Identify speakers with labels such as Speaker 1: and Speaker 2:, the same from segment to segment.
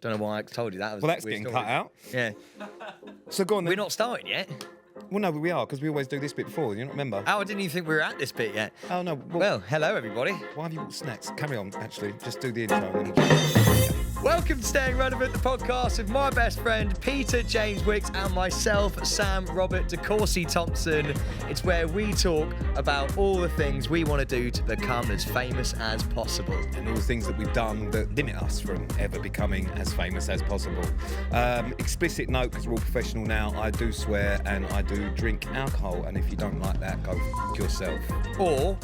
Speaker 1: Don't know why I told you that.
Speaker 2: Well, that's getting cut out.
Speaker 1: Yeah.
Speaker 2: So go on then.
Speaker 1: We're not starting yet.
Speaker 2: Well, no, we are, because we always do this bit before. You don't remember?
Speaker 1: Oh, I didn't even think we were at this bit yet.
Speaker 2: Oh, no.
Speaker 1: Well, hello, everybody.
Speaker 2: Why have you got snacks? Carry on, actually. Just do the intro. And then...
Speaker 1: Welcome to Staying Relevant, the podcast with my best friend, Peter James Wicks, and myself, Sam Robert DeCourcy Thompson. It's where we talk about all the things we want to do to become as famous as possible.
Speaker 2: And all the things that we've done that limit us from ever becoming as famous as possible. Explicit note, because we're all professional now, I do swear and I do drink alcohol. And if you don't like that, go f*** yourself.
Speaker 1: Or...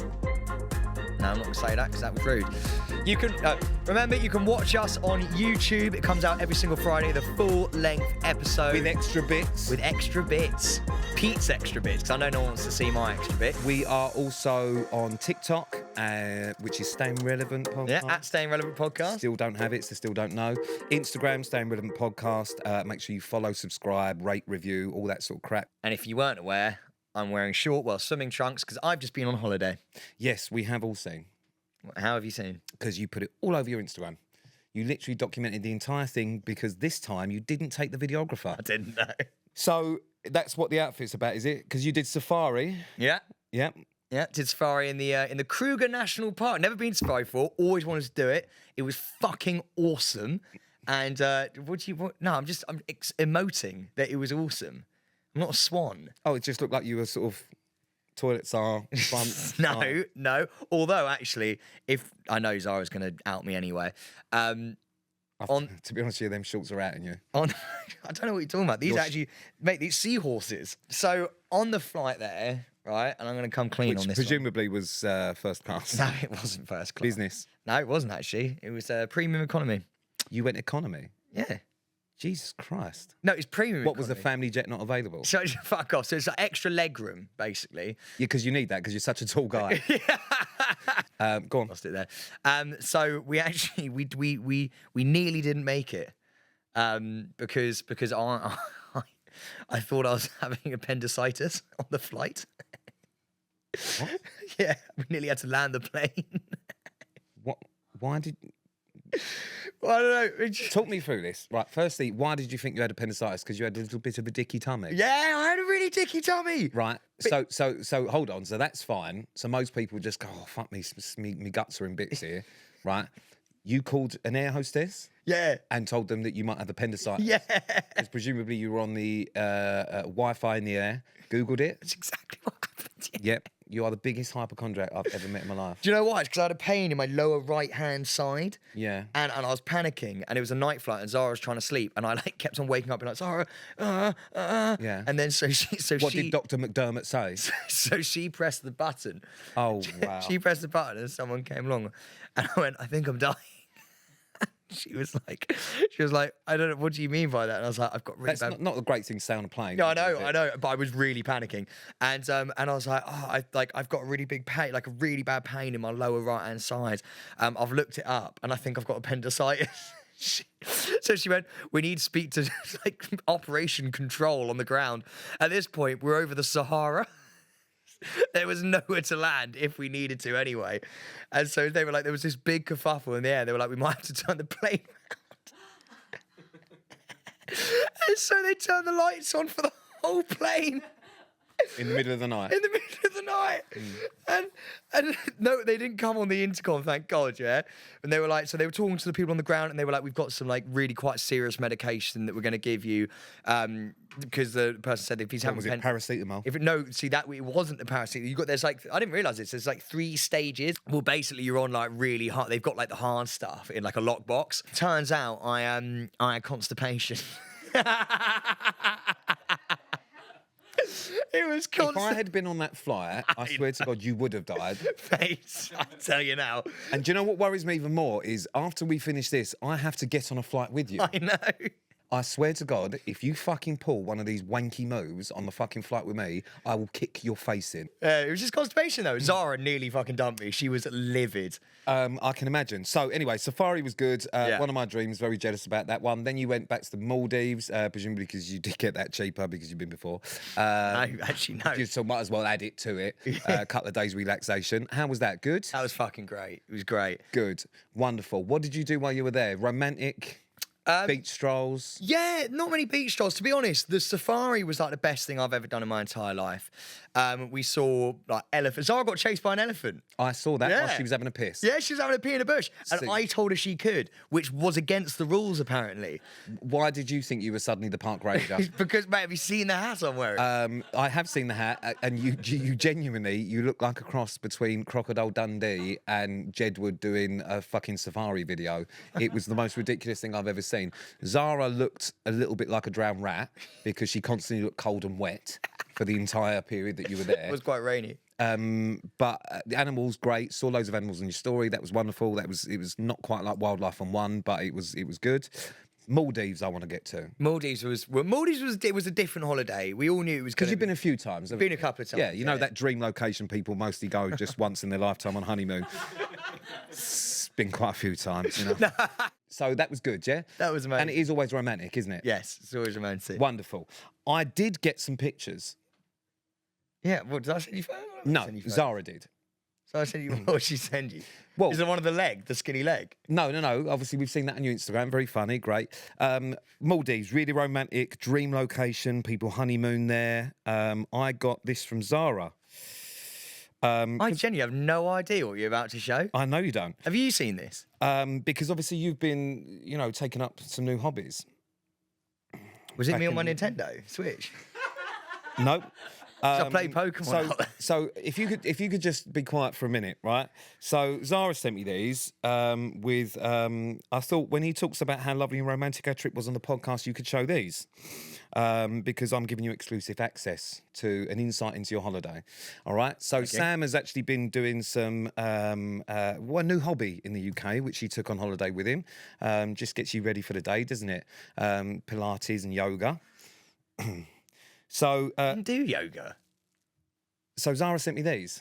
Speaker 1: No, I'm not going to say that because that was rude. You can remember, you can watch us on YouTube. It comes out every single Friday, the full-length episode.
Speaker 2: With extra bits.
Speaker 1: With extra bits. Pete's extra bits, because I know no one wants to see my extra bit.
Speaker 2: We are also on TikTok, which is Staying Relevant Podcast.
Speaker 1: Yeah, at Staying Relevant Podcast.
Speaker 2: Still don't have it, so still don't know. Instagram, Staying Relevant Podcast. Make sure you follow, subscribe, rate, review, all that sort of crap.
Speaker 1: And if you weren't aware, I'm wearing swimming trunks because I've just been on holiday.
Speaker 2: Yes, we have all seen.
Speaker 1: How have you seen?
Speaker 2: Because you put it all over your Instagram. You literally documented the entire thing because this time you didn't take the videographer.
Speaker 1: I didn't know.
Speaker 2: So that's what the outfit's about, is it? Because you did safari.
Speaker 1: Yeah.
Speaker 2: Yeah.
Speaker 1: Yeah, did safari in the Kruger National Park. Never been to safari before. Always wanted to do it. It was fucking awesome. And No, I'm emoting that it was awesome. I'm not a swan.
Speaker 2: Oh, it just looked like you were sort of toilets are front.
Speaker 1: No. Although actually, if I know Zara's going to out me anyway.
Speaker 2: To be honest with you, them shorts are out in you.
Speaker 1: I don't know what you're talking about. These seahorses. So on the flight there, right, and I'm going to come clean on this.
Speaker 2: Presumably was first class.
Speaker 1: No, it wasn't first class.
Speaker 2: Business.
Speaker 1: No, it wasn't actually. It was premium economy.
Speaker 2: You went economy?
Speaker 1: Yeah.
Speaker 2: Jesus Christ.
Speaker 1: No, it's premium
Speaker 2: What
Speaker 1: economy.
Speaker 2: was the family jet not available?
Speaker 1: So fuck off. So it's like extra leg room, basically.
Speaker 2: Yeah, because you need that because you're such a tall guy. Go on.
Speaker 1: Lost it there. So we actually we nearly didn't make it. Because I thought I was having appendicitis on the flight.
Speaker 2: What?
Speaker 1: Yeah, we nearly had to land the plane.
Speaker 2: What? Why did...
Speaker 1: Well, I don't know.
Speaker 2: Talk me through this. Right, firstly, why did you think you had appendicitis? Because you had a little bit of a dicky tummy.
Speaker 1: Yeah, I had a really dicky tummy.
Speaker 2: Right. So hold on. So that's fine. So most people just go, oh, fuck me, me guts are in bits here. Right. You called an air hostess?
Speaker 1: Yeah.
Speaker 2: And told them that you might have appendicitis?
Speaker 1: Yeah.
Speaker 2: Because presumably you were on the Wi-Fi in the air, Googled it.
Speaker 1: That's exactly what happened. Yeah.
Speaker 2: Yep. You are the biggest hypochondriac I've ever met in my life.
Speaker 1: Do you know why? It's because I had a pain in my lower right-hand side.
Speaker 2: Yeah.
Speaker 1: And I was panicking, and it was a night flight, and Zara was trying to sleep, and I kept on waking up and like, Zara,
Speaker 2: Yeah.
Speaker 1: And then
Speaker 2: What did Dr. McDermott say?
Speaker 1: So she pressed the button.
Speaker 2: Oh, wow.
Speaker 1: She pressed the button, and someone came along, and I went, I think I'm dying. She was like, I don't know, what do you mean by that? And I was like, I've got really
Speaker 2: That's
Speaker 1: bad...
Speaker 2: not a great thing to say on a plane.
Speaker 1: No, I know, but I was really panicking, and I was like, I've got a really big pain, like a really bad pain in my lower right hand side. I've looked it up, and I think I've got appendicitis. So she went, we need to speak to like operation control on the ground. At this point, we're over the Sahara. There was nowhere to land if we needed to anyway. And so they were like, there was this big kerfuffle in the air. They were like, we might have to turn the plane around. And so they turned the lights on for the whole plane.
Speaker 2: In the middle of the night?
Speaker 1: In the middle of the night. And no, they didn't come on the intercom, thank God, yeah? And they were like, so they were talking to the people on the ground, and they were like, we've got some like really quite serious medication that we're going to give you, because the person said if he's having...
Speaker 2: Was it paracetamol?
Speaker 1: It wasn't the paracetamol. There's like, I didn't realise this, there's like 3 stages. Well, basically you're on like really hard, they've got like the hard stuff in like a lockbox. Turns out I had constipation. It was constant.
Speaker 2: If I had been on that flight, I swear to God, you would have died.
Speaker 1: Face, I tell you now.
Speaker 2: And do you know what worries me even more is after we finish this, I have to get on a flight with you.
Speaker 1: I know.
Speaker 2: I swear to God, if you fucking pull one of these wanky moves on the fucking flight with me, I will kick your face in.
Speaker 1: It was just constipation though. Zara nearly fucking dumped me. She was livid.
Speaker 2: I can imagine. So anyway, Safari was good.
Speaker 1: Yeah.
Speaker 2: One of my dreams, very jealous about that one. Then you went back to the Maldives, presumably because you did get that cheaper because you've been before.
Speaker 1: No, actually, no.
Speaker 2: So might as well add it to it. A couple of days relaxation. How was that? Good?
Speaker 1: That was fucking great. It was great.
Speaker 2: Good. Wonderful. What did you do while you were there? Romantic? Beach strolls.
Speaker 1: Yeah, not many beach strolls. To be honest, the safari was like the best thing I've ever done in my entire life. We saw like elephants. Zara got chased by an elephant.
Speaker 2: I saw that while
Speaker 1: Yeah.
Speaker 2: she was having a piss.
Speaker 1: Yeah, she was having a pee in a bush. And
Speaker 2: Sick.
Speaker 1: I told her she could, which was against the rules, apparently.
Speaker 2: Why did you think you were suddenly the park ranger?
Speaker 1: Because, mate, have you seen the hat I'm wearing?
Speaker 2: I have seen the hat, and you genuinely, you look like a cross between Crocodile Dundee and Jedward doing a fucking safari video. It was the most ridiculous thing I've ever seen. Zara looked a little bit like a drowned rat because she constantly looked cold and wet for the entire period that you were there.
Speaker 1: It was quite rainy.
Speaker 2: But the animals, great. Saw loads of animals in your story. That was wonderful. It was not quite like Wildlife on One, but it was good. Maldives, I want to get to.
Speaker 1: Maldives was a different holiday. We all knew it was
Speaker 2: Because
Speaker 1: going
Speaker 2: you've been a few times.
Speaker 1: Been a couple of times.
Speaker 2: Yeah, you know that dream location people mostly go just once in their lifetime on honeymoon. It's been quite a few times, you know. So that was good, yeah?
Speaker 1: That was amazing.
Speaker 2: And it is always romantic, isn't it?
Speaker 1: Yes, it's always romantic.
Speaker 2: Wonderful. I did get some pictures.
Speaker 1: Yeah, what, did I send you photos?
Speaker 2: No, Zara did.
Speaker 1: So I sent you, what did she send you?
Speaker 2: Well-
Speaker 1: Is it one of the skinny leg?
Speaker 2: No. Obviously, we've seen that on your Instagram. Very funny, great. Maldives, really romantic, dream location. People honeymoon there. I got this from Zara.
Speaker 1: I genuinely have no idea what you're about to show.
Speaker 2: I know you don't.
Speaker 1: Have you seen this?
Speaker 2: Because obviously you've been, taking up some new hobbies.
Speaker 1: Was it
Speaker 2: Back
Speaker 1: me on my
Speaker 2: in-
Speaker 1: Nintendo Switch?
Speaker 2: No.
Speaker 1: I play Pokemon.
Speaker 2: So if you could just be quiet for a minute, right? So Zara sent me these with I thought when he talks about how lovely and romantic our trip was on the podcast, you could show these because I'm giving you exclusive access to an insight into your holiday. All right. So Sam has actually been doing some a new hobby in the UK, which he took on holiday with him. Just gets you ready for the day, doesn't it? Pilates and yoga. So,
Speaker 1: I do yoga.
Speaker 2: so Zara sent me these.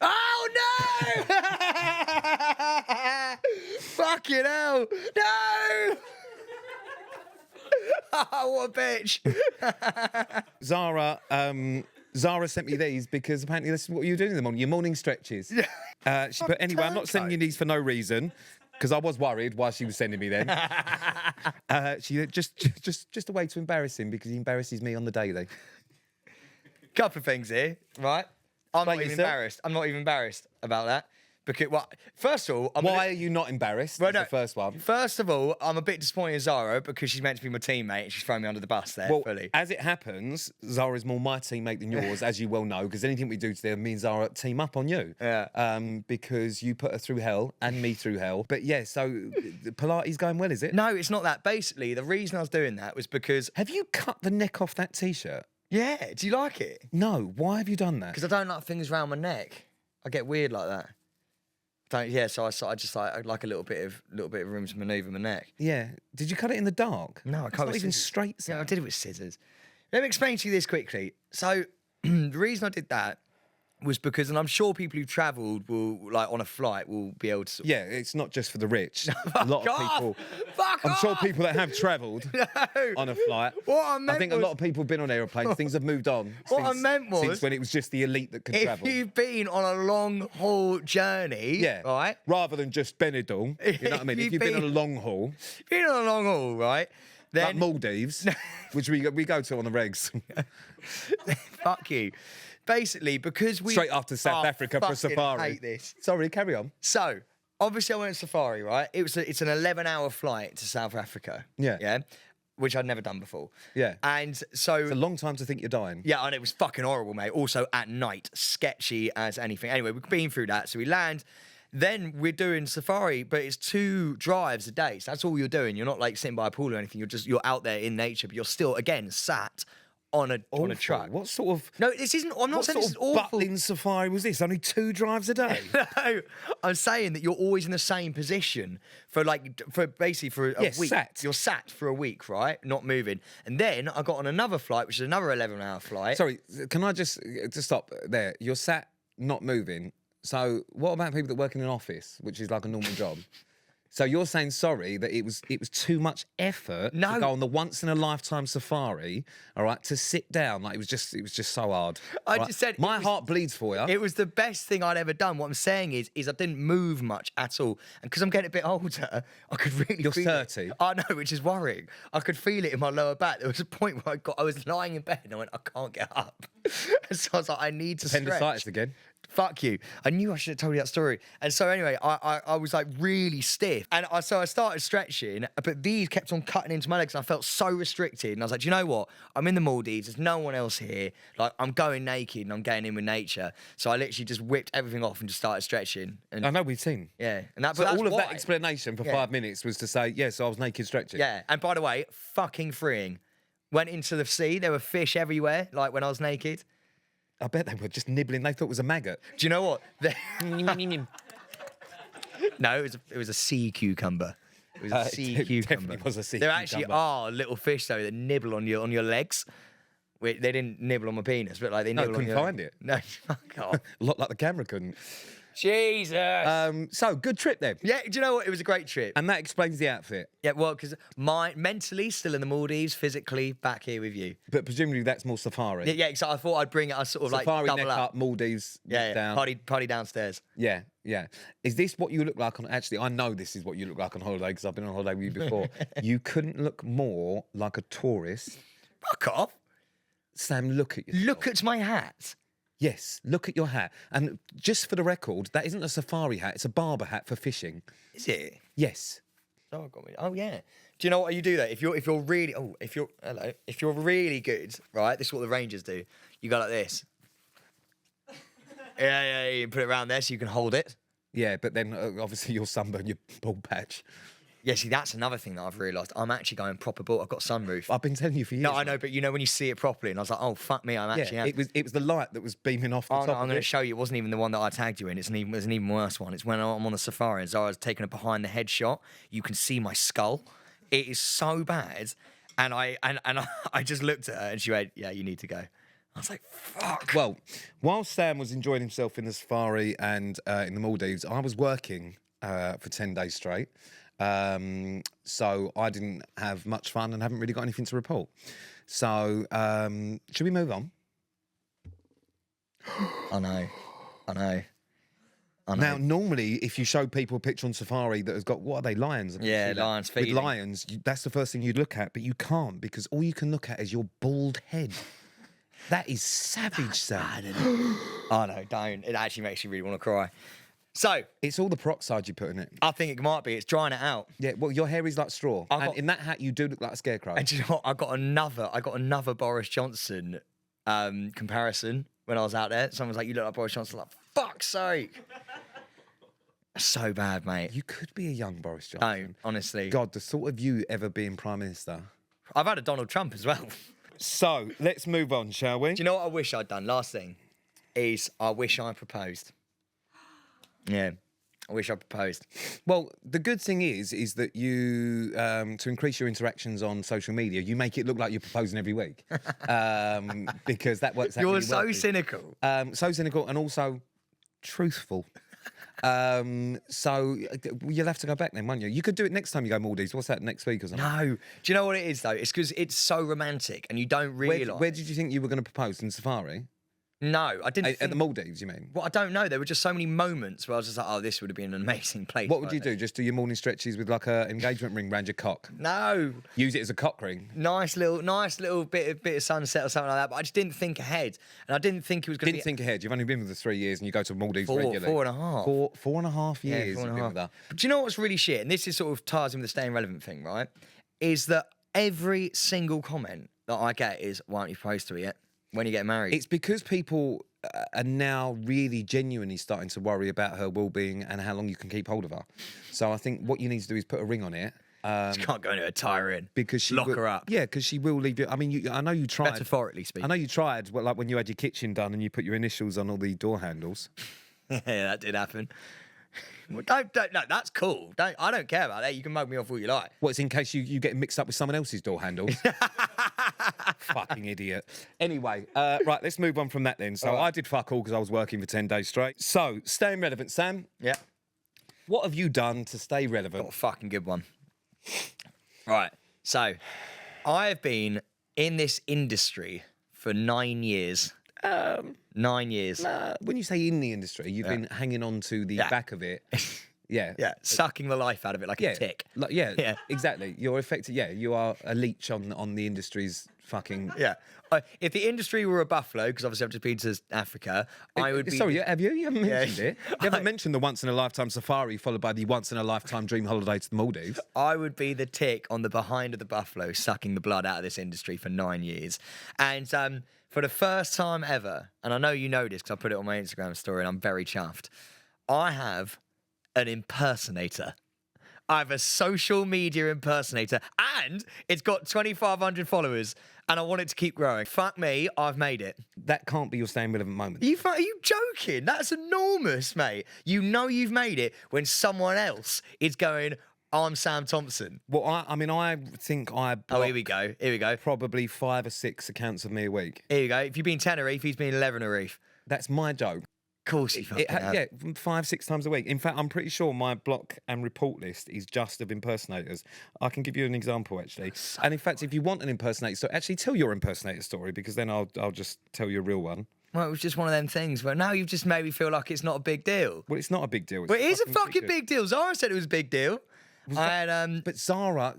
Speaker 1: Oh no! Fucking hell! No! Oh, what a bitch!
Speaker 2: Zara sent me these because apparently this is what you're doing in the morning. Your morning stretches. She put, anyway, I'm not sending you these for no reason because I was worried why she was sending me them. She just a way to embarrass him because he embarrasses me on the daily.
Speaker 1: Couple of things here, right? I'm not even
Speaker 2: yourself.
Speaker 1: embarrassed. I'm not even embarrassed about that. Because, well, first of all,
Speaker 2: Why are you not embarrassed?
Speaker 1: Well,
Speaker 2: That's the first one.
Speaker 1: First of all, I'm a bit disappointed in Zara because she's meant to be my teammate and she's thrown me under the bus there
Speaker 2: Well,
Speaker 1: fully.
Speaker 2: as it happens, Zara is more my teammate than yours, as you well know, because anything we do today means Zara team up on you.
Speaker 1: Yeah.
Speaker 2: Because you put her through hell and me through hell. But yeah, so the Pilates going well, is it?
Speaker 1: No, it's not that. Basically, the reason I was doing that was because,
Speaker 2: Have you cut the neck off that t-shirt?
Speaker 1: yeah, do you like it?
Speaker 2: No. Why have you done that?
Speaker 1: Because I don't like things around my neck. I get weird like that. So I just like I'd like a little bit of room to manoeuvre my neck.
Speaker 2: Yeah. Did you cut it in the dark?
Speaker 1: No, I
Speaker 2: It's
Speaker 1: cut
Speaker 2: not
Speaker 1: with
Speaker 2: even
Speaker 1: scissors.
Speaker 2: straight.
Speaker 1: Yeah, I
Speaker 2: Sam.
Speaker 1: did it with scissors. Let me explain to you this quickly. So the reason I did that was because, and I'm sure people who've travelled will, like on a flight, will be able to.
Speaker 2: Yeah, it's not just for the rich. A lot of people.
Speaker 1: Fuck
Speaker 2: I'm sure
Speaker 1: off!
Speaker 2: people that have travelled on a flight.
Speaker 1: What I meant
Speaker 2: I think a
Speaker 1: was-
Speaker 2: lot of people have been on aeroplanes. Things have moved on.
Speaker 1: What I meant was-
Speaker 2: since when it was just the elite that could
Speaker 1: If
Speaker 2: travel.
Speaker 1: you've been on a long haul journey,
Speaker 2: Yeah.
Speaker 1: right?
Speaker 2: Rather than just Benidorm. You know what I mean? If you've been on a long haul,
Speaker 1: Been on a long haul, right?
Speaker 2: like
Speaker 1: Then
Speaker 2: Maldives, which we go to on the regs.
Speaker 1: fuck you. Basically, because we
Speaker 2: Straight after South
Speaker 1: I
Speaker 2: Africa for a
Speaker 1: fucking
Speaker 2: safari.
Speaker 1: hate this.
Speaker 2: Sorry, carry on.
Speaker 1: So, obviously, I went on safari, right? It's an 11-hour flight to South Africa.
Speaker 2: Yeah.
Speaker 1: Yeah. Which I'd never done before.
Speaker 2: Yeah.
Speaker 1: And so.
Speaker 2: It's a long time to think you're dying.
Speaker 1: Yeah, and it was fucking horrible, mate. Also at night, sketchy as anything. Anyway, we've been through that. So we land. Then we're doing safari, but it's 2 drives a day. So that's all you're doing. You're not like sitting by a pool or anything. You're out there in nature, but you're still, again, sat on a
Speaker 2: Awful.
Speaker 1: truck.
Speaker 2: What sort of
Speaker 1: No, this isn't. I'm not
Speaker 2: what
Speaker 1: saying
Speaker 2: sort
Speaker 1: this is
Speaker 2: of
Speaker 1: awful.
Speaker 2: buttling safari was this? Only 2 drives a day.
Speaker 1: No, I'm saying that you're always in the same position for basically for a
Speaker 2: Yeah,
Speaker 1: week.
Speaker 2: sat.
Speaker 1: You're sat for a week, right? Not moving. And then I got on another flight, which is another 11-hour flight.
Speaker 2: Sorry, can I just stop there? You're sat, not moving. So what about people that work in an office, which is like a normal job? So you're saying sorry that it was too much effort
Speaker 1: No.
Speaker 2: to go on the once in a lifetime safari, all right, to sit down. Like it was just so hard.
Speaker 1: I
Speaker 2: all right?
Speaker 1: just said
Speaker 2: my heart bleeds for you.
Speaker 1: It was the best thing I'd ever done. What I'm saying is I didn't move much at all. And because I'm getting a bit older, I could really
Speaker 2: You're
Speaker 1: feel
Speaker 2: 30.
Speaker 1: it. I know, which is worrying. I could feel it in my lower back. There was a point where I was lying in bed and I went, I can't get up. And so I was like, I need to
Speaker 2: Appendicitis
Speaker 1: stretch.
Speaker 2: again.
Speaker 1: Fuck you. I knew I should have told you that story. And so anyway, I was like really stiff. And so I started stretching, but these kept on cutting into my legs and I felt so restricted. And I was like, do you know what? I'm in the Maldives. There's no one else here. Like I'm going naked and I'm getting in with nature. So I literally just whipped everything off and just started stretching. And
Speaker 2: I know we've seen.
Speaker 1: yeah. And that,
Speaker 2: So
Speaker 1: but that's
Speaker 2: all of that
Speaker 1: why.
Speaker 2: explanation for
Speaker 1: Yeah.
Speaker 2: 5 minutes was to say, yes, I was naked stretching.
Speaker 1: Yeah. And by the way, fucking freeing. Went into the sea. There were fish everywhere, like when I was naked.
Speaker 2: I bet they were just nibbling. They thought it was a maggot.
Speaker 1: Do you know what? No, it was a sea cucumber. It was a sea
Speaker 2: it
Speaker 1: cucumber.
Speaker 2: definitely was a sea
Speaker 1: There actually
Speaker 2: cucumber.
Speaker 1: are little fish though that nibble on your legs. Wait, they didn't nibble on my penis, but like they
Speaker 2: No,
Speaker 1: nibble on
Speaker 2: couldn't
Speaker 1: your.
Speaker 2: find it.
Speaker 1: No, fuck off.
Speaker 2: A lot like the camera couldn't.
Speaker 1: Jesus.
Speaker 2: So good trip then.
Speaker 1: Yeah, do you know what? It was a great trip.
Speaker 2: And that explains the outfit.
Speaker 1: Yeah, well, because mentally still in the Maldives, physically back here with you.
Speaker 2: But presumably that's more safari.
Speaker 1: Yeah, yeah. So I thought I'd bring it. I sort of
Speaker 2: Safari,
Speaker 1: like
Speaker 2: neck
Speaker 1: double
Speaker 2: up, Maldives,
Speaker 1: Yeah,
Speaker 2: neck
Speaker 1: yeah.
Speaker 2: down.
Speaker 1: Party downstairs.
Speaker 2: Yeah, yeah. Is this what you look like on... Actually, I know this is what you look like on holiday because I've been on holiday with you before. You couldn't look more like a tourist.
Speaker 1: Fuck off.
Speaker 2: Sam, look at yourself.
Speaker 1: Look at my hat.
Speaker 2: Yes, look at your hat. And just for the record, that isn't a safari hat. It's a barber hat for fishing.
Speaker 1: Is it?
Speaker 2: Yes.
Speaker 1: Oh, I got me. Oh yeah. Do you know what you do though? If you're really if you're really good, right? This is what the Rangers do. You go like this. Yeah. You put it around there so you can hold it.
Speaker 2: Yeah, but then obviously you'll sunburn your bald patch.
Speaker 1: Yeah, see, that's another thing that I've realised. I'm actually going proper bald. I've got sunroof.
Speaker 2: I've been telling you for years.
Speaker 1: No, I know, but you know when you see it properly, and I was like, oh fuck me, I'm actually.
Speaker 2: Yeah, it was the light that was beaming off the
Speaker 1: Oh
Speaker 2: top.
Speaker 1: no, I'm
Speaker 2: of
Speaker 1: going to
Speaker 2: it.
Speaker 1: show you. It wasn't even the one that I tagged you in. It's an even worse one. It's when I'm on the safari and Zara's taking a behind the head shot. You can see my skull. It is so bad, and I just looked at her and she went, "Yeah, you need to go." I was like, "Fuck."
Speaker 2: Well, while Sam was enjoying himself in the safari and in the Maldives, I was working for 10 days straight. So I didn't have much fun and haven't really got anything to report. So should we move on?
Speaker 1: I know.
Speaker 2: Now, normally, if you show people a picture on safari that has got, what are they, lions? I can
Speaker 1: Yeah,
Speaker 2: see that.
Speaker 1: lions
Speaker 2: With
Speaker 1: feeding.
Speaker 2: lions, that's the first thing you'd look at, but you can't because all you can look at is your bald head. That is savage, Sam.
Speaker 1: Oh no, don't. It actually makes you really want to cry. So
Speaker 2: It's all the peroxide you put in it.
Speaker 1: I think it might be. It's drying it out.
Speaker 2: Yeah, well, your hair is like straw.
Speaker 1: I've
Speaker 2: And
Speaker 1: got-
Speaker 2: in that hat, you do look like a scarecrow.
Speaker 1: And do you know what? I got another Boris Johnson comparison when I was out there. Someone was like, "You look like Boris Johnson." I'm like, fuck's sake. So bad, mate.
Speaker 2: You could be a young Boris Johnson.
Speaker 1: No, honestly.
Speaker 2: God, the thought of you ever being Prime Minister.
Speaker 1: I've had a Donald Trump as well.
Speaker 2: So, let's move on, shall we?
Speaker 1: Do you know what I wish I'd done? Last thing is I wish I proposed. Yeah, I wish I proposed.
Speaker 2: Well, the good thing is that you, to increase your interactions on social media, you make it look like you're proposing every week. Because that works out
Speaker 1: You're
Speaker 2: really well
Speaker 1: so
Speaker 2: for you.
Speaker 1: cynical.
Speaker 2: So cynical and also truthful. So you'll have to go back then, won't you? You could do it next time you go Maldives. What's that, next week or something?
Speaker 1: No. Do you know what it is, though? It's because it's so romantic and you don't realise.
Speaker 2: Where did you think you were going to propose? In Safari?
Speaker 1: No, I didn't
Speaker 2: At
Speaker 1: think...
Speaker 2: the Maldives, you mean?
Speaker 1: Well, I don't know. There were just so many moments where I was just like, oh, this would have been an amazing place.
Speaker 2: What would you do? Just do your morning stretches with like a engagement ring round your cock?
Speaker 1: No.
Speaker 2: Use it as a cock ring?
Speaker 1: Nice little bit of sunset or something like that. But I just didn't think ahead. And I didn't think it was going to be...
Speaker 2: Didn't think ahead. You've only been with her 3 years and you go to Maldives regularly.
Speaker 1: 4.5.
Speaker 2: 4.5
Speaker 1: Yeah,
Speaker 2: years
Speaker 1: 4.5.
Speaker 2: you've been with her.
Speaker 1: But do you know what's really shit? And this is sort of ties in with the staying relevant thing, right? Is that every single comment that I get is, why aren't you proposed to her yet? When are you getting married?
Speaker 2: It's because people are now really genuinely starting to worry about her well-being and how long you can keep hold of her. So I think what you need to do is put a ring on it.
Speaker 1: You can't go into a tire in.
Speaker 2: Because she
Speaker 1: Lock
Speaker 2: will,
Speaker 1: her up.
Speaker 2: Yeah, because she will leave you. I mean, I know you tried.
Speaker 1: Metaphorically speaking.
Speaker 2: I know you tried, well, like when you had your kitchen done and you put your initials on all the door handles.
Speaker 1: Yeah, that did happen. Well, don't, no, that's cool. I don't care about that. You can mug me off all you like.
Speaker 2: What's in case you get mixed up with someone else's door handles? Fucking idiot. Anyway, right, let's move on from that then. So I did fuck all because I was working for 10 days straight. So, staying relevant, Sam.
Speaker 1: Yeah.
Speaker 2: What have you done to stay relevant?
Speaker 1: Got a fucking good one. Right. So, I have been in this industry for 9 years. 9 years.
Speaker 2: When you say in the industry, you've been hanging on to the back of it. Yeah.
Speaker 1: Yeah, sucking the life out of it like a tick.
Speaker 2: Yeah, exactly. You're effective. Yeah, you are a leech on the industry's fucking.
Speaker 1: Yeah. If the industry were a buffalo, because obviously I've just been to Africa, I would be.
Speaker 2: Sorry, have you? You haven't mentioned it. You haven't mentioned the once in a lifetime safari followed by the once in a lifetime dream holiday to the Maldives.
Speaker 1: I would be the tick on the behind of the buffalo, sucking the blood out of this industry for 9 years. And for the first time ever, and I know you know this because I put it on my Instagram story and I'm very chuffed, I have an impersonator. I have a social media impersonator and it's got 2,500 followers and I want it to keep growing. Fuck me, I've made it.
Speaker 2: That can't be your staying relevant moment.
Speaker 1: Are you joking? That's enormous, mate. You know you've made it when someone else is going, I'm Sam Thompson.
Speaker 2: Well, I think I block
Speaker 1: Here we go.
Speaker 2: probably 5 or 6 accounts of me a week.
Speaker 1: Here you go. If you've been Tenerife, he's been 11 Tenerife.
Speaker 2: That's my joke.
Speaker 1: Of course you fucking have.
Speaker 2: Yeah, 5, 6 times a week. In fact, I'm pretty sure my block and report list is just of impersonators. I can give you an example, actually. And in fact, if you want an impersonator story, actually tell your impersonator story because then I'll just tell you a real one.
Speaker 1: Well, it was just one of them things where now you've just made me feel like it's not a big deal.
Speaker 2: Well, it's not a big deal.
Speaker 1: But it is a fucking big deal. Zara said it was a big deal.
Speaker 2: But Zara,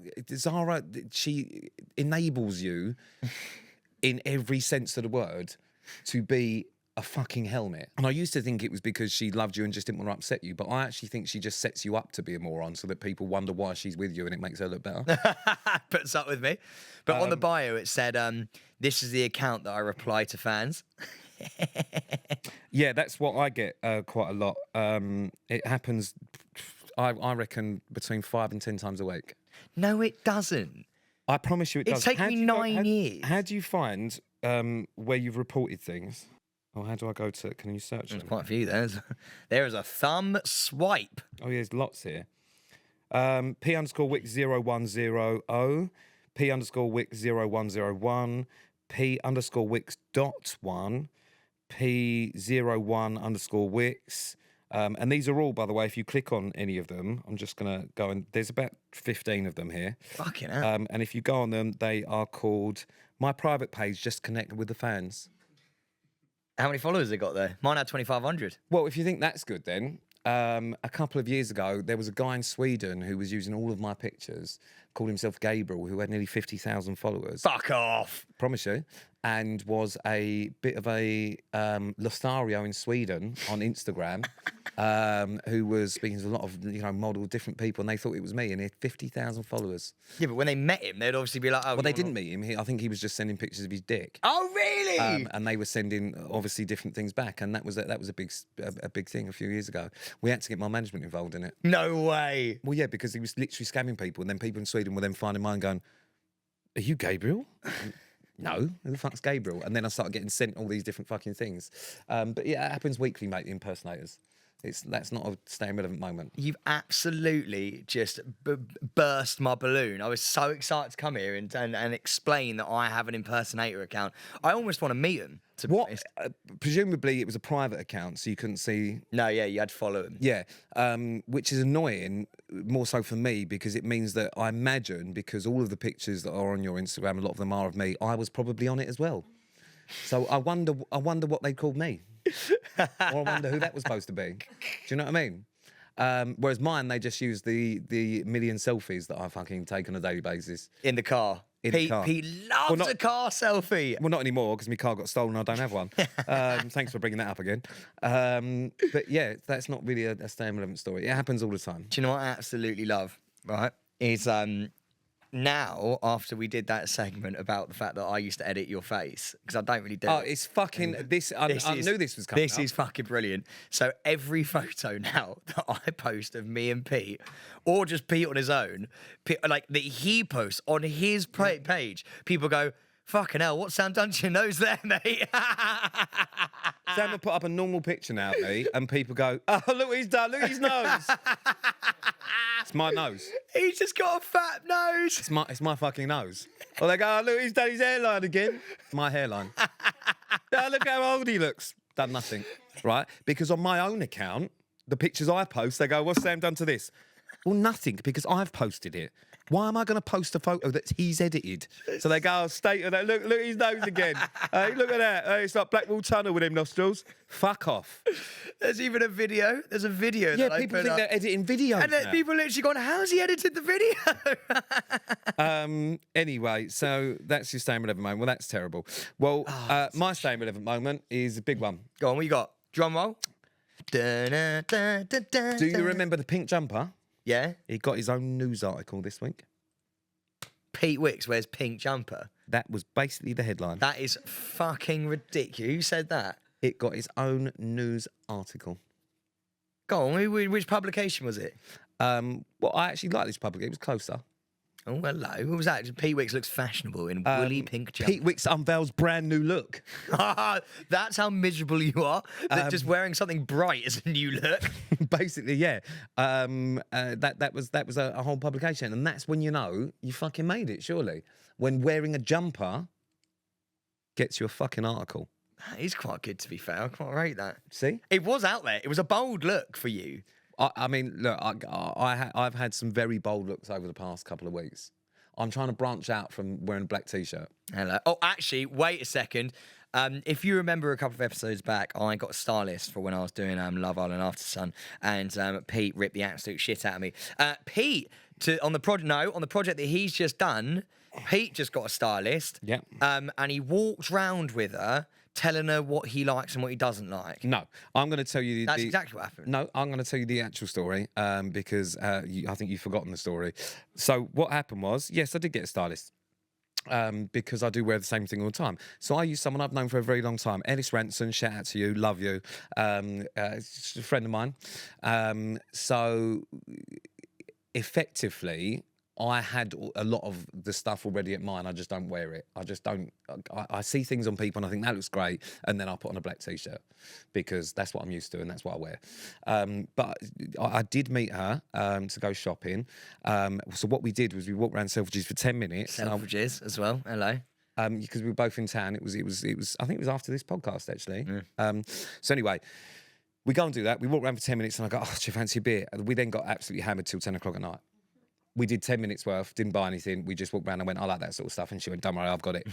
Speaker 2: she enables you in every sense of the word to be a fucking helmet. And I used to think it was because she loved you and just didn't want to upset you, but I actually think she just sets you up to be a moron so that people wonder why she's with you and it makes her look better.
Speaker 1: Puts up with me. But on the bio it said, this is the account that I reply to fans.
Speaker 2: Yeah, that's what I get quite a lot. It happens, I reckon, between 5 and 10 times a week.
Speaker 1: No, it doesn't.
Speaker 2: I promise you it does.
Speaker 1: It's taken me 9 years.
Speaker 2: How do you find where you've reported things? Or how do I go to? Can you search
Speaker 1: There's
Speaker 2: them?
Speaker 1: quite a few. There is a thumb swipe.
Speaker 2: Oh, yeah, there's lots here. P_Wix0100, P_Wix0101, P_Wix.1, P01_Wix. And these are all, by the way, if you click on any of them, I'm just going to go and there's about 15 of them here.
Speaker 1: Fucking hell.
Speaker 2: And if you go on them, they are called My Private Page Just Connected with the Fans.
Speaker 1: How many followers they got there? Mine had 2,500.
Speaker 2: Well, if you think that's good, then a couple of years ago, there was a guy in Sweden who was using all of my pictures, called himself Gabriel, who had nearly 50,000 followers.
Speaker 1: Fuck off.
Speaker 2: Promise you. And was a bit of a Lothario in Sweden on Instagram, who was speaking to a lot of model different people, and they thought it was me, and he had 50,000 followers.
Speaker 1: Yeah, but when they met him, they'd obviously be like, oh.
Speaker 2: Well, they didn't meet him. I think he was just sending pictures of his dick.
Speaker 1: Oh, really?
Speaker 2: And they were sending obviously different things back, and that was a big thing a few years ago. We had to get my management involved in it.
Speaker 1: No way.
Speaker 2: Well, yeah, because he was literally scamming people, and then people in Sweden were then finding mine going, "Are you Gabriel?" No, who the fuck's Gabriel? And then I started getting sent all these different fucking things. But yeah, it happens weekly, mate, the impersonators. That's not a staying relevant moment.
Speaker 1: You've absolutely just burst my balloon. I was so excited to come here and explain that I have an impersonator account. I almost want to meet him, to be honest.
Speaker 2: Presumably it was a private account, so you couldn't see...
Speaker 1: No, yeah, you had to follow him.
Speaker 2: Yeah, which is annoying, more so for me, because it means that I imagine, because all of the pictures that are on your Instagram, a lot of them are of me, I was probably on it as well. So I wonder what they called me. Or I wonder who that was supposed to be. Do you know what I mean? Whereas mine, they just use the million selfies that I fucking take on a daily basis.
Speaker 1: In the car. Pete loves a car selfie.
Speaker 2: Well, not anymore, because my car got stolen and I don't have one. Thanks for bringing that up again. But yeah, that's not really a staying relevant story. It happens all the time.
Speaker 1: Do you know what I absolutely love, right? Is now, after we did that segment about the fact that I used to edit your face, because I don't really do it.
Speaker 2: Oh, it's fucking... I knew this was coming
Speaker 1: This is fucking brilliant. So every photo now that I post of me and Pete, or just Pete on his own, like that he posts on his page, people go, fucking hell, what's Sam done to your nose there, mate?
Speaker 2: Sam will put up a normal picture now of me, and people go, oh, look what he's done, look at his nose. It's my nose.
Speaker 1: He's just got a fat nose.
Speaker 2: It's my fucking nose. Or they go, oh, look, he's done his hairline again. It's my hairline. Oh, look how old he looks. Done nothing, right? Because on my own account, the pictures I post, they go, what's Sam done to this? Well, nothing, because I've posted it. Why am I going to post a photo that he's edited? So they go, state of that. Look at his nose again. Hey, look at that. Hey, it's like Blackwall Tunnel with them nostrils. Fuck off.
Speaker 1: There's even a video. There's a video.
Speaker 2: Yeah,
Speaker 1: that
Speaker 2: people
Speaker 1: I put
Speaker 2: think
Speaker 1: up.
Speaker 2: they're editing videos.
Speaker 1: And then
Speaker 2: now.
Speaker 1: people literally gone, how's he edited the video?
Speaker 2: Anyway, so that's your staying relevant moment. Well, that's terrible. Well, my staying relevant moment is a big one.
Speaker 1: Go on, what you got? Drum roll.
Speaker 2: Do you remember the pink jumper?
Speaker 1: Yeah.
Speaker 2: He got his own news article this week.
Speaker 1: Pete Wicks wears pink jumper.
Speaker 2: That was basically the headline.
Speaker 1: That is fucking ridiculous. Who said that?
Speaker 2: It got his own news article.
Speaker 1: Go on, which publication was it?
Speaker 2: Well, I actually like this public. It was closer.
Speaker 1: Oh, hello. What was that? Pete Wicks looks fashionable in woolly pink jumper.
Speaker 2: Pete Wicks unveils brand new look.
Speaker 1: That's how miserable you are. That just wearing something bright is a new look.
Speaker 2: Basically, yeah. That was a whole publication, and that's when you know you fucking made it. Surely, when wearing a jumper gets you a fucking article.
Speaker 1: That is quite good, to be fair. I quite rate that.
Speaker 2: See,
Speaker 1: it was out there. It was a bold look for you.
Speaker 2: I mean, look, I've had some very bold looks over the past couple of weeks. I'm trying to branch out from wearing a black t-shirt.
Speaker 1: Hello. Oh, actually, wait a second. If you remember a couple of episodes back, I got a stylist for when I was doing Love Island After Sun, and Pete ripped the absolute shit out of me. Pete, on the project that he's just done, Pete just got a stylist.
Speaker 2: Yeah.
Speaker 1: And he walked round with her, telling her what he likes and what he doesn't like.
Speaker 2: No, I'm going to tell you.
Speaker 1: That's exactly what happened.
Speaker 2: No, I'm going to tell you the actual story because I think you've forgotten the story. So what happened was, yes, I did get a stylist. Because I do wear the same thing all the time. So I use someone I've known for a very long time. Ellis Ranson, shout out to you, love you. It's a friend of mine. So effectively, I had a lot of the stuff already at mine. I just don't wear it. I just don't. I see things on people and I think that looks great, and then I put on a black t-shirt because that's what I'm used to and that's what I wear. But I did meet her to go shopping. So what we did was we walked around Selfridges for 10 minutes.
Speaker 1: Selfridges as well. Hello.
Speaker 2: Because we were both in town. It was. I think it was after this podcast actually. So anyway. We go and do that. We walk around for 10 minutes and I go, oh, do you fancy a beer? And we then got absolutely hammered till 10 o'clock at night. We did 10 minutes worth, didn't buy anything. We just walked around and went, I like that sort of stuff. And she went, don't worry, I've got it.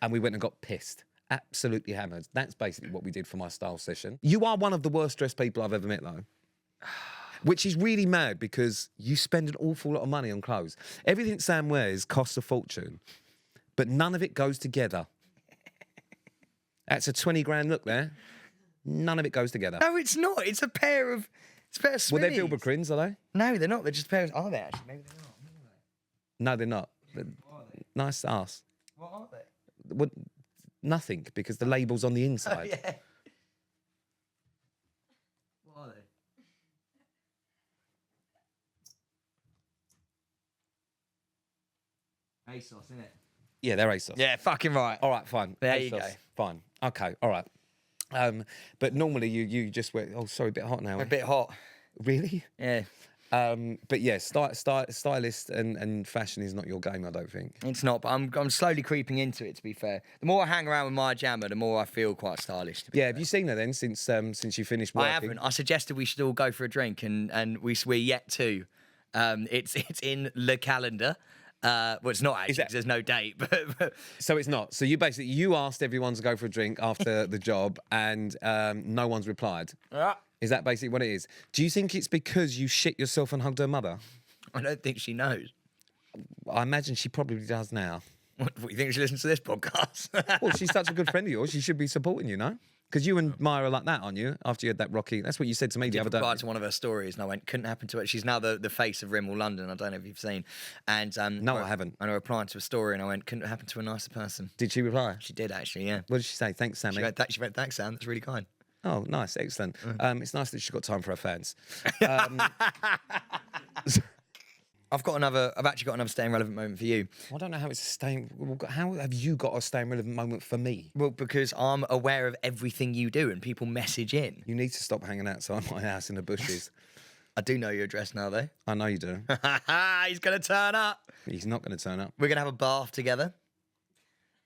Speaker 2: And we went and got pissed. Absolutely hammered. That's basically what we did for my style session. You are one of the worst dressed people I've ever met, though. Which is really mad because you spend an awful lot of money on clothes. Everything Sam wears costs a fortune, but none of it goes together. That's a 20 grand look there. None of it goes together.
Speaker 1: No, it's not. It's a pair of Smitties.
Speaker 2: Well, they're Vilbecrins, are they?
Speaker 1: No, they're not. They're just pairs. Are they actually? Maybe they're not.
Speaker 2: No, they're not. They're nice ass.
Speaker 1: What are they?
Speaker 2: Well, nothing, because the label's on the inside.
Speaker 1: Oh, yeah. What are they? ASOS, isn't it?
Speaker 2: Yeah, they're ASOS.
Speaker 1: Yeah, fucking right.
Speaker 2: All right, fine.
Speaker 1: There
Speaker 2: ASOS,
Speaker 1: you go.
Speaker 2: Fine. Okay, all right. But normally you just wear... Oh, sorry, a bit hot now.
Speaker 1: A bit hot.
Speaker 2: Really?
Speaker 1: Yeah.
Speaker 2: But yeah, stylist and fashion is not your game, I don't think.
Speaker 1: It's not, but I'm slowly creeping into it, to be fair. The more I hang around with my jammer, the more I feel quite stylish, to be fair.
Speaker 2: Have you seen her then since you finished working?
Speaker 1: I haven't. I suggested we should all go for a drink, and we're yet to. It's in the calendar. Well, it's not actually, because there's no date. But
Speaker 2: So it's not. So you asked everyone to go for a drink after the job, and no one's replied. Is that basically what it is? Do you think it's because you shit yourself and hugged her mother?
Speaker 1: I don't think she knows.
Speaker 2: I imagine she probably does now.
Speaker 1: What do you think she listens to this podcast?
Speaker 2: Well, she's such a good friend of yours. She should be supporting you, no? Because you and Maya are like that, aren't you? After you had that rocky... That's what you said to me the other day.
Speaker 1: I replied to one of her stories, and I went, couldn't happen to her. She's now the face of Rimmel London. I don't know if you've seen. And
Speaker 2: No, I haven't.
Speaker 1: And I replied to a story, and I went, couldn't happen to a nicer person.
Speaker 2: Did she reply?
Speaker 1: She did, actually, yeah.
Speaker 2: What did she say? Thanks, Sammy.
Speaker 1: She went, thanks, Sam. That's really kind.
Speaker 2: Oh, nice. Excellent. It's nice that she's got time for her fans.
Speaker 1: I've actually got another staying relevant moment for you.
Speaker 2: I don't know how it's a staying... How have you got a staying relevant moment for me?
Speaker 1: Well, because I'm aware of everything you do and people message in.
Speaker 2: You need to stop hanging outside my house in the bushes.
Speaker 1: I do know your address now, though.
Speaker 2: I know you do.
Speaker 1: He's going to turn up.
Speaker 2: He's not going to turn up.
Speaker 1: We're going to have a bath together.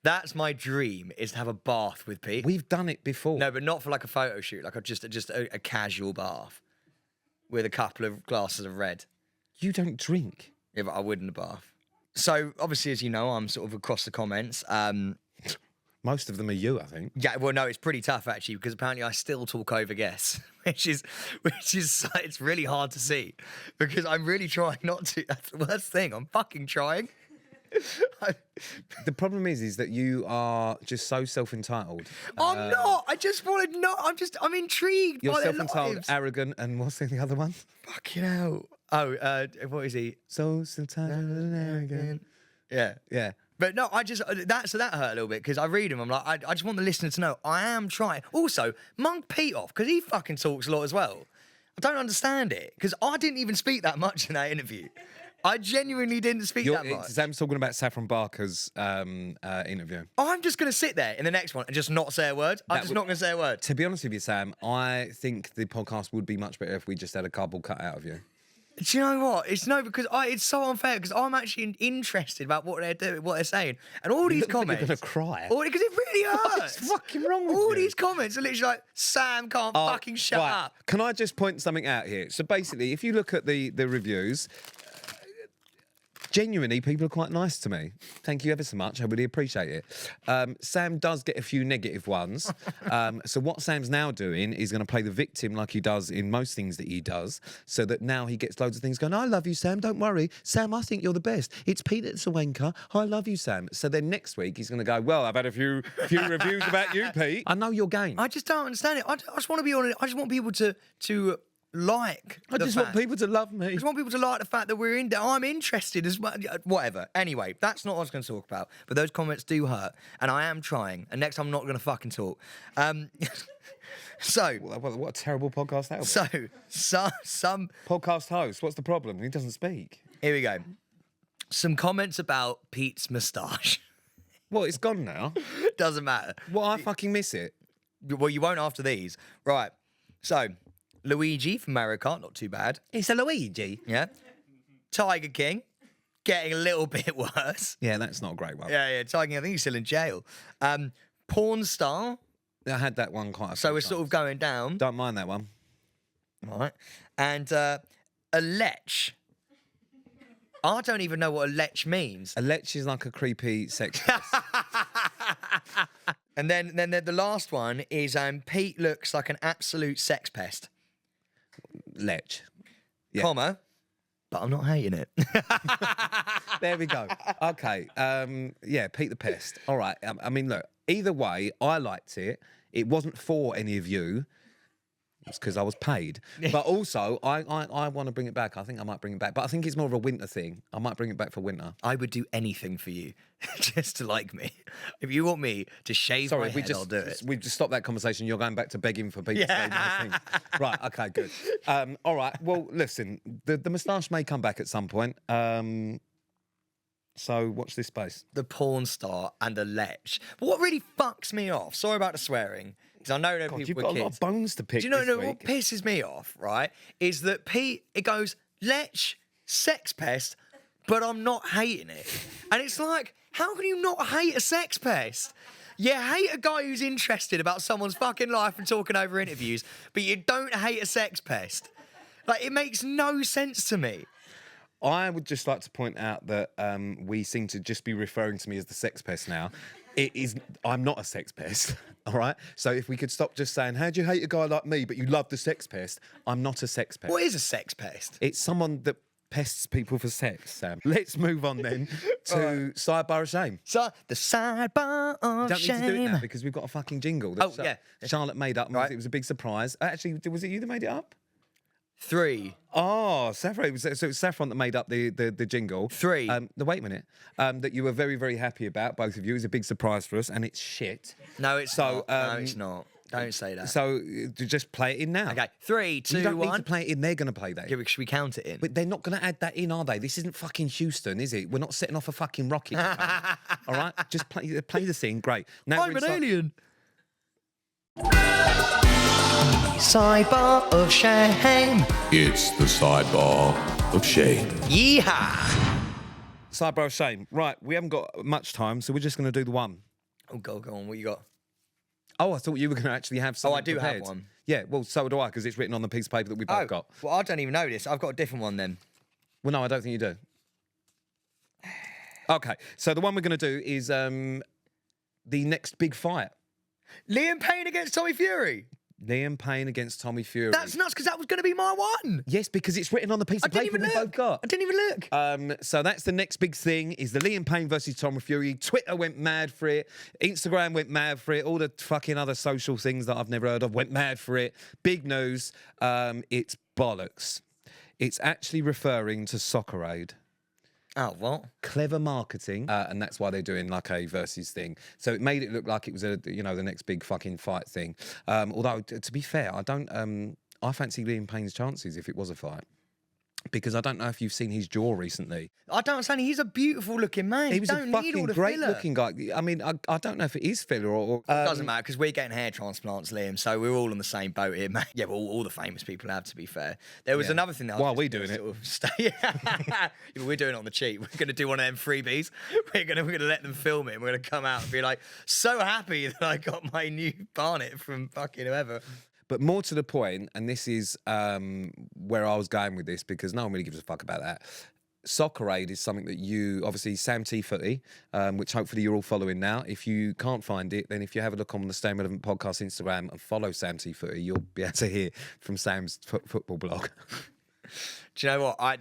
Speaker 1: That's my dream, is to have a bath with Pete.
Speaker 2: We've done it before.
Speaker 1: No, but not for like a photo shoot, like just a casual bath. with a couple of glasses of red.
Speaker 2: You don't drink.
Speaker 1: Yeah, but I would in the bath. So obviously, as you know, I'm sort of across the comments.
Speaker 2: Most of them are you, I think.
Speaker 1: Yeah, well, no, it's pretty tough actually because apparently I still talk over guests, which is it's really hard to see because I'm really trying not to. That's the worst thing. I'm fucking trying.
Speaker 2: The problem is that you are just so self-entitled.
Speaker 1: I'm not. I just want to know. I'm intrigued.
Speaker 2: You're
Speaker 1: by their
Speaker 2: self-entitled,
Speaker 1: lives.
Speaker 2: arrogant, and what's the other one?
Speaker 1: Fucking hell. Oh, what is he?
Speaker 2: So entitled and arrogant.
Speaker 1: Yeah.
Speaker 2: Yeah.
Speaker 1: But no, I just that hurt a little bit because I read him. I'm like, I just want the listener to know I am trying. Also, Monk Pete off because he fucking talks a lot as well. I don't understand it because I didn't even speak that much in that interview. I genuinely didn't speak that much.
Speaker 2: Sam's talking about Saffron Barker's interview.
Speaker 1: I'm just going to sit there in the next one and just not say a word. I'm just not going to say a word.
Speaker 2: To be honest with you, Sam, I think the podcast would be much better if we just had a cardboard cutout of you.
Speaker 1: Do you know what? It's so unfair because I'm actually interested about what they're doing, what they're saying, and all these comments.
Speaker 2: You're gonna cry.
Speaker 1: Because it really hurts.
Speaker 2: What's fucking wrong with
Speaker 1: all
Speaker 2: you?
Speaker 1: these comments are literally like, Sam can't fucking shut up.
Speaker 2: Can I just point something out here? So basically, if you look at the reviews, genuinely, people are quite nice to me. Thank you ever so much. I really appreciate it. Sam does get a few negative ones. So what Sam's now doing is going to play the victim like he does in most things that he does, so that now he gets loads of things going, I love you, Sam, don't worry. Sam, I think you're the best. It's Pete that's a wanker. I love you, Sam. So then next week he's going to go, well, I've had a few reviews about you, Pete. I know your game.
Speaker 1: I just don't understand it. I just want to be on it. I just want people to like.
Speaker 2: I just want people to love me.
Speaker 1: I just want people to like the fact that we're in there. I'm interested as well. Whatever. Anyway, that's not what I was going to talk about. But those comments do hurt, and I am trying. And next, I'm not going to fucking talk. So,
Speaker 2: what a terrible podcast that would be.
Speaker 1: Some
Speaker 2: podcast host. What's the problem? He doesn't speak.
Speaker 1: Here we go. Some comments about Pete's moustache.
Speaker 2: Well, it's gone now.
Speaker 1: Doesn't matter.
Speaker 2: Well, I fucking miss it.
Speaker 1: Well, you won't after these. Right. So, Luigi from Mario Kart, not too bad.
Speaker 2: It's a Luigi.
Speaker 1: Yeah. Tiger King, getting a little bit worse.
Speaker 2: Yeah, that's not a great one.
Speaker 1: Yeah, Tiger King, I think he's still in jail. Porn star.
Speaker 2: I had that one quite a few
Speaker 1: So we're
Speaker 2: times.
Speaker 1: sort of going down.
Speaker 2: Don't mind that one.
Speaker 1: All right. And a lech. I don't even know what a lech means.
Speaker 2: A lech is like a creepy sex.
Speaker 1: And then the last one is Pete looks like an absolute sex pest.
Speaker 2: Lech. Yeah.
Speaker 1: Comma, but I'm not hating it.
Speaker 2: There we go. Okay. Yeah, Pete the Pest. All right. I mean, look, either way, I liked it. It wasn't for any of you. It's because I was paid. But also, I want to bring it back. I think I might bring it back. But I think it's more of a winter thing. I might bring it back for winter.
Speaker 1: I would do anything for you just to like me. If you want me to shave my head, I'll do it.
Speaker 2: We've just stopped that conversation. You're going back to begging for people to say nice things. Right, okay, good. All right, well, listen, the moustache may come back at some point. So watch this space.
Speaker 1: The porn star and the lech. But what really fucks me off, sorry about the swearing, because I know people
Speaker 2: You've
Speaker 1: with
Speaker 2: got
Speaker 1: kids.
Speaker 2: a lot of bones to pick.
Speaker 1: Do you know
Speaker 2: this
Speaker 1: what
Speaker 2: week.
Speaker 1: pisses me off, right? Is that Pete, it goes, lech, sex pest, but I'm not hating it. And it's like, how can you not hate a sex pest? You hate a guy who's interested about someone's fucking life and talking over interviews, but you don't hate a sex pest. Like, it makes no sense to me.
Speaker 2: I would just like to point out that we seem to just be referring to me as the sex pest now. I'm not a sex pest, all right? So if we could stop just saying, how do you hate a guy like me, but you love the sex pest? I'm not a sex pest.
Speaker 1: What is a sex pest?
Speaker 2: It's someone that pests people for sex, Sam. Let's move on then to Sidebar of Shame.
Speaker 1: So, the sidebar of
Speaker 2: Don't
Speaker 1: shame.
Speaker 2: need to do it now because we've got a fucking jingle that
Speaker 1: yeah.
Speaker 2: Charlotte made up.
Speaker 1: Right.
Speaker 2: It was a big surprise. Actually, was it you that made it up?
Speaker 1: 3.
Speaker 2: Oh, Saffron. So it was Saffron that made up the jingle.
Speaker 1: 3.
Speaker 2: Wait a minute. That you were very, very happy about, both of you. It was a big surprise for us, and it's shit.
Speaker 1: No, it's not. No, it's not. Don't say that.
Speaker 2: So just play it in now.
Speaker 1: Okay, 3, 2,
Speaker 2: You don't
Speaker 1: 1.
Speaker 2: need to play it in. They're going to play that.
Speaker 1: Yeah, should we count it in?
Speaker 2: But they're not going to add that in, are they? This isn't fucking Houston, is it? We're not setting off a fucking rocket. All right? Just play the thing. Great. Now
Speaker 1: I'm an alien. Sidebar of shame.
Speaker 3: It's the sidebar of shame.
Speaker 1: Yeehaw.
Speaker 2: Sidebar of shame. Right, we haven't got much time, so we're just going to do the one.
Speaker 1: Oh, go on. What you got?
Speaker 2: Oh, I thought you were going to actually have something
Speaker 1: I do have
Speaker 2: prepared.
Speaker 1: one.
Speaker 2: Yeah, well, so do I, because it's written on the piece of paper that we both got.
Speaker 1: Well, I don't even know this. I've got a different one then.
Speaker 2: Well, no, I don't think you do. Okay, so the one we're going to do is the next big fight.
Speaker 1: Liam Payne against Tommy Fury.
Speaker 2: Liam Payne against Tommy Fury.
Speaker 1: That's nuts, because that was going to be my one.
Speaker 2: Yes, because it's written on the piece of paper we both got.
Speaker 1: I didn't even look.
Speaker 2: So that's the next big thing, is the Liam Payne versus Tommy Fury. Twitter went mad for it. Instagram went mad for it. All the fucking other social things that I've never heard of went mad for it. Big news. It's bollocks. It's actually referring to Soccerade.
Speaker 1: Oh, what?
Speaker 2: Clever marketing, and that's why they're doing like a versus thing. So it made it look like it was the next big fucking fight thing. Although to be fair, I don't. I fancy Liam Payne's chances if it was a fight. Because I don't know if you've seen his jaw recently.
Speaker 1: I don't understand. He's a beautiful looking man.
Speaker 2: He was
Speaker 1: don't
Speaker 2: a
Speaker 1: need all
Speaker 2: fucking
Speaker 1: the
Speaker 2: great
Speaker 1: filler.
Speaker 2: looking guy. I mean, I don't know if it is filler or...
Speaker 1: It doesn't matter, because we're getting hair transplants, Liam, so we're all on the same boat here, mate. Yeah, well, all the famous people have, to be fair. There was another thing that
Speaker 2: Why are we doing it?
Speaker 1: Yeah, we're doing it on the cheap. We're going to do one of them freebies. We're going to let them film it, and we're going to come out and be like, so happy that I got my new Barnet from fucking whoever.
Speaker 2: But more to the point, and this is where I was going with this, because no one really gives a fuck about that. Soccerade is something that you, obviously, Sam T Footy, which hopefully you're all following now. If you can't find it, then if you have a look on the Stay Relevant Podcast Instagram and follow Sam T Footy, you'll be able to hear from Sam's football blog.
Speaker 1: Do you know what?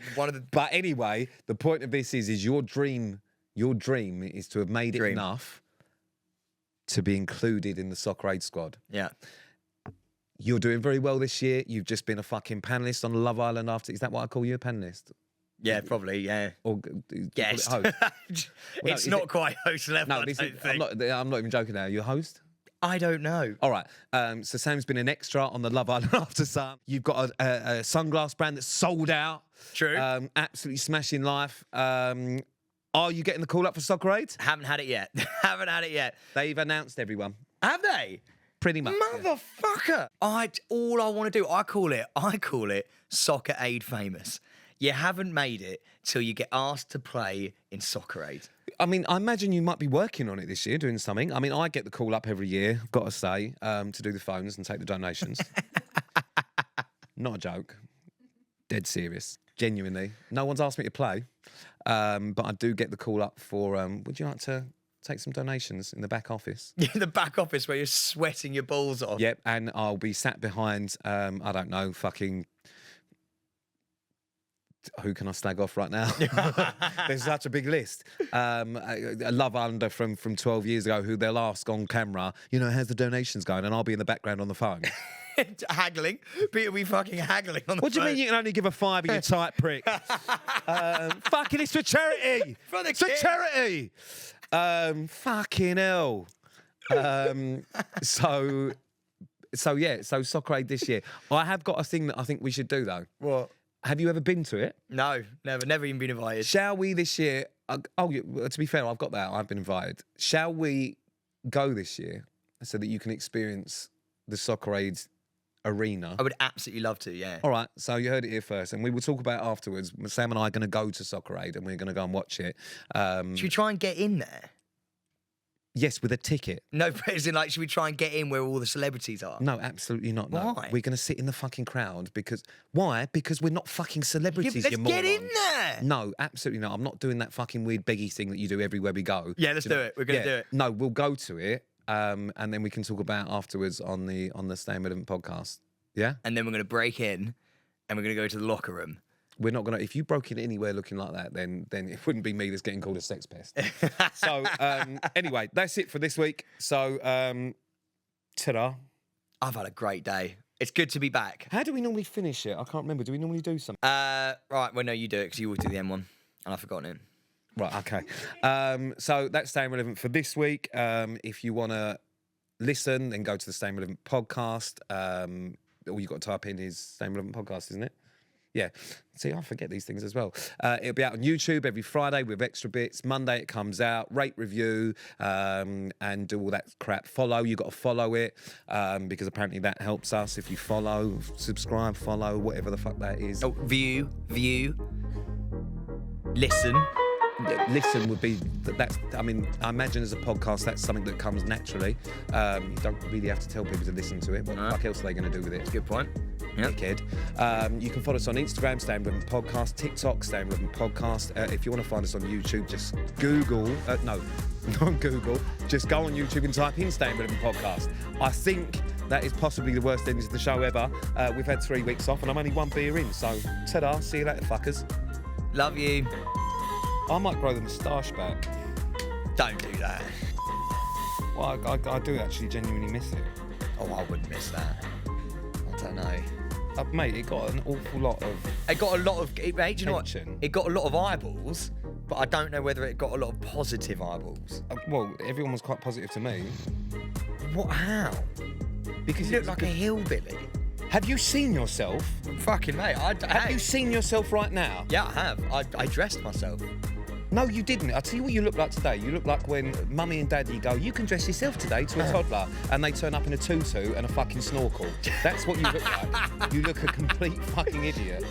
Speaker 2: But anyway, the point of this is your dream is to have made it enough to be included in the Soccerade squad.
Speaker 1: Yeah.
Speaker 2: You're doing very well this year. You've just been a fucking panellist on Love Island after. Is that what I call you, a panellist?
Speaker 1: Yeah, probably, yeah.
Speaker 2: Or
Speaker 1: guest. It's
Speaker 2: No,
Speaker 1: not quite host level,
Speaker 2: No,
Speaker 1: I don't think.
Speaker 2: I'm not even joking now. You're a host?
Speaker 1: I don't know.
Speaker 2: All right. So Sam's been an extra on the Love Island After Sun. You've got a sunglass brand that's sold out.
Speaker 1: True.
Speaker 2: Absolutely smashing life. Are you getting the call up for Soccerade?
Speaker 1: Haven't had it yet. Haven't had it yet.
Speaker 2: They've announced everyone.
Speaker 1: Have they?
Speaker 2: Pretty much.
Speaker 1: Motherfucker. All I want to do, I call it Soccer Aid Famous. You haven't made it till you get asked to play in Soccer Aid.
Speaker 2: I mean, I imagine you might be working on it this year, doing something. I mean, I get the call up every year, I've got to say, to do the phones and take the donations. Not a joke. Dead serious. Genuinely. No one's asked me to play, but I do get the call up for, would you like to take some donations in the back office?
Speaker 1: In the back office where you're sweating your balls off.
Speaker 2: Yep, and I'll be sat behind, I don't know, fucking... Who can I slag off right now? There's such a big list. A Love Islander from 12 years ago who they'll ask on camera, how's the donations going? And I'll be in the background on the phone.
Speaker 1: Haggling. Peter will be fucking haggling on the
Speaker 2: What do you
Speaker 1: phone.
Speaker 2: mean you can only give a fiver, you tight prick? Fucking, it's for charity.
Speaker 1: For the
Speaker 2: it's for
Speaker 1: kids.
Speaker 2: charity. Fucking hell. So Soccer Aid this year. I have got a thing that I think we should do though.
Speaker 1: What?
Speaker 2: Have you ever been to it?
Speaker 1: No, never even been invited.
Speaker 2: Shall we this year? To be fair, I've got that. I've been invited. Shall we go this year so that you can experience the Soccer Aid arena?
Speaker 1: I would absolutely love to, yeah.
Speaker 2: All right, so you heard it here first, and we will talk about it afterwards. Sam and I are going to go to Soccer Aid, and we're going to go and watch it.
Speaker 1: Should we try and get in there?
Speaker 2: Yes, with a ticket.
Speaker 1: No, but as in, like, should we try and get in where all the celebrities are?
Speaker 2: No, absolutely not. No.
Speaker 1: Why?
Speaker 2: We're going to sit in the fucking crowd because... Why? Because we're not fucking celebrities,
Speaker 1: Let's
Speaker 2: you
Speaker 1: get in
Speaker 2: morons.
Speaker 1: there.
Speaker 2: No, absolutely not. I'm not doing that fucking weird beggy thing that you do everywhere we go.
Speaker 1: Yeah, let's do it. We're going to do it.
Speaker 2: No, we'll go to it, and then we can talk about it afterwards on the Stay Relevant podcast. Yeah?
Speaker 1: And then we're going to break in and we're going to go to the locker room.
Speaker 2: We're not going to... If you broke in anywhere looking like that, then it wouldn't be me that's getting called a sex pest. So, anyway, that's it for this week. So, ta-da.
Speaker 1: I've had a great day. It's good to be back.
Speaker 2: How do we normally finish it? I can't remember. Do we normally do something?
Speaker 1: Right, well, no, you do it because you always do the M1. And I've forgotten it.
Speaker 2: Right, okay. So that's Staying Relevant for this week. If you want to listen, then go to the Staying Relevant podcast. All you've got to type in is Staying Relevant podcast, isn't it? Yeah. See, I forget these things as well. It'll be out on YouTube every Friday with extra bits. Monday it comes out. Rate, review, and do all that crap. Follow. You got to follow it because apparently that helps us. If you follow, subscribe, follow, whatever the fuck that is.
Speaker 1: Oh, view, listen,
Speaker 2: listen would be that's. I mean, I imagine as a podcast that's something that comes naturally. You don't really have to tell people to listen to it. What the fuck else are they going to do with it?
Speaker 1: Good point. Yep.
Speaker 2: Dickhead. You can follow us on Instagram, Staying Relevant Podcast, TikTok, Staying Relevant Podcast. If you want to find us on YouTube, just Google. No, not Google. Just go on YouTube and type in Staying Relevant Podcast. I think that is possibly the worst ending to the show ever. We've had 3 weeks off and I'm only 1 beer in, so ta-da, see you later, fuckers.
Speaker 1: Love you.
Speaker 2: I might grow the moustache back.
Speaker 1: Don't do that.
Speaker 2: Well, I do actually genuinely miss it.
Speaker 1: Oh, I wouldn't miss that. I don't know.
Speaker 2: Mate, it got an awful lot of
Speaker 1: It got a lot of... Mate, do you know what?
Speaker 2: tension.
Speaker 1: It got a lot of eyeballs, but I don't know whether it got a lot of positive eyeballs.
Speaker 2: Well, everyone was quite positive to me.
Speaker 1: What? How?
Speaker 2: Because
Speaker 1: You
Speaker 2: it
Speaker 1: look
Speaker 2: was
Speaker 1: like a hillbilly.
Speaker 2: Have you seen yourself?
Speaker 1: Fucking mate.
Speaker 2: Have you seen yourself right now?
Speaker 1: Yeah, I have. I dressed myself.
Speaker 2: No, you didn't. I'll tell you what you look like today. You look like when mummy and daddy go, you can dress yourself today to a toddler, and they turn up in a tutu and a fucking snorkel. That's what you look like. You look a complete fucking idiot.